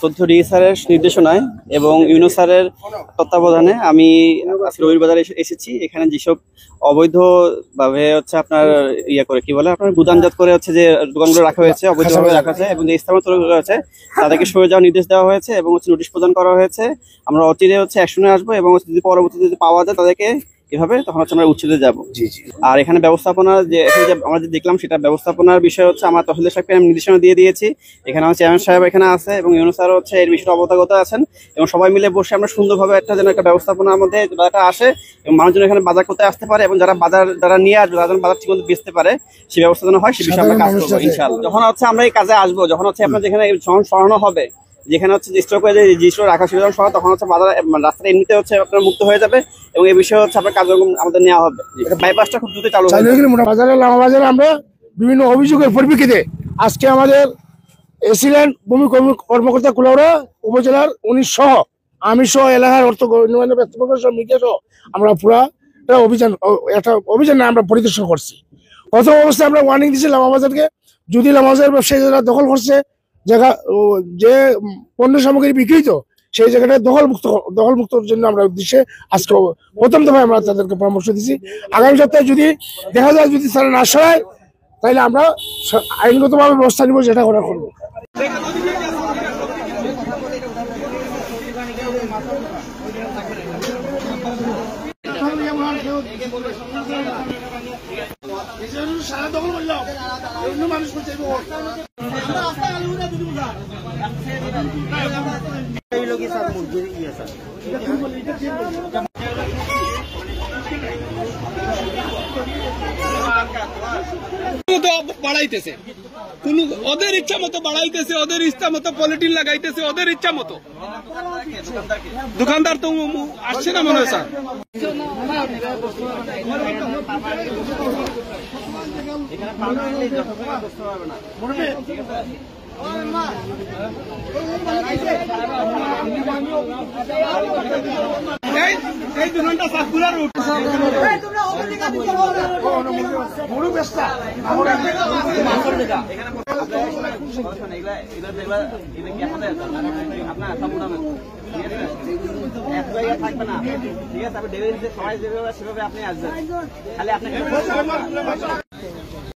চৌধুরী স্যারের নির্দেশনায় এবং ইউনূস স্যারের তত্ত্বাবধানে আমি রবির বাজারে এসেছি। এখানে যেসব অবৈধভাবে হচ্ছে আপনার করে কি বলে আপনার গুদামজাত করে হচ্ছে যে দোকানগুলো রাখা হয়েছে, অবৈধভাবে রাখা হয়েছে এবং যে স্থাপনা তৈরি করা হয়েছে তাদেরকে সরে যাওয়ার নির্দেশ দেওয়া হয়েছে এবং হচ্ছে নোটিশ প্রদান করা হয়েছে। আমরা অচিরে হচ্ছে অ্যাকশনে আসবো এবং যদি পরবর্তীতে যদি পাওয়া যায় তাদেরকে এভাবে তখন হচ্ছে আমরা উচ্ছেদে যাবো। আর এখানে ব্যবস্থাপনা যে আমরা যে দেখলাম সেটা ব্যবস্থাপনার বিষয় হচ্ছে আমার তহসিলদার সাহেবকে আমি নির্দেশনা দিয়ে দিয়েছি। এখানে আমার চেয়ারম্যান সাহেব এখানে আছে এবং ইউনূস স্যার হচ্ছে এর বিষয়ে অবগত আছেন এবং সবাই মিলে বসে আমরা সুন্দরভাবে একটা ব্যবস্থাপনার মধ্যে যারা আসে এবং মানুষজন এখানে বাজার করতে আসতে পারে এবং যারা নিয়ে আসবে তারা বাজার ঠিক মতো বেচতে পারে সেই ব্যবস্থা যেন হয়, সে বিষয়ে আমরা কাজ করবো ইনশাআল্লাহ। যখন হচ্ছে আমরা এই কাজে আসবো, যখন হচ্ছে আপনার যেখানে সরানো হবে, যেখানে হচ্ছে স্টক হয়ে যায় স্টক রাখা সুবিধা সহ, তখন হচ্ছে বাজার রাস্তাটা এমনিতে হচ্ছে আপনার মুক্ত হয়ে যাবে এবং এই বিষয়ে হচ্ছে আপনার কার্যক্রম আমাদের নেওয়া হবে। বাইপাসটা খুব দ্রুত চালু হবে। বাজারে আমরা বিভিন্ন অভিযোগের পরিপ্রেক্ষিতে আজকে আমাদের এসিল্যান্ড ভূমি কর্মকর্তা কুলাউড়া উপজেলার 19 সহ আমি সহ এলাকার অর্থ মিডিয়া সহ আমরা পুরা একটা অভিযান আমরা পরিদর্শন করছি। প্রথম অবস্থায় আমরা ওয়ার্নিং দিয়েছি লামাবাজারকে, যদি লামাবাজার ব্যবসায়ী যারা দখল করছে জায়গা যে পণ্য সামগ্রী বিক্রিত সেই জায়গাটা দখলমুক্তর জন্য আমরা উদ্দেশ্যে আজকে প্রথম দফায় আমরা তাদেরকে পরামর্শ দিচ্ছি। আগামী সপ্তাহে যদি দেখা যায় যদি তারা না সরায় তাহলে আমরা আইনগতভাবে ব্যবস্থা নিব, যেটা করা করবো। সারা দখল করলাম অন্য মানুষ করতে বাড়াইতেছে, কোন ওদের ইচ্ছা মতো বাড়াইতেছে, ওদের ইচ্ছা মতো পলিটিন লাগাইতেছে, ওদের ইচ্ছা মতো। দোকানদার তো আসছে না মনে হয় স্যার। এই দোকানটা সাকুলার থাকবে না, ঠিক আছে? আপনি সেভাবে আপনি আসবেন, খালি আপনাকে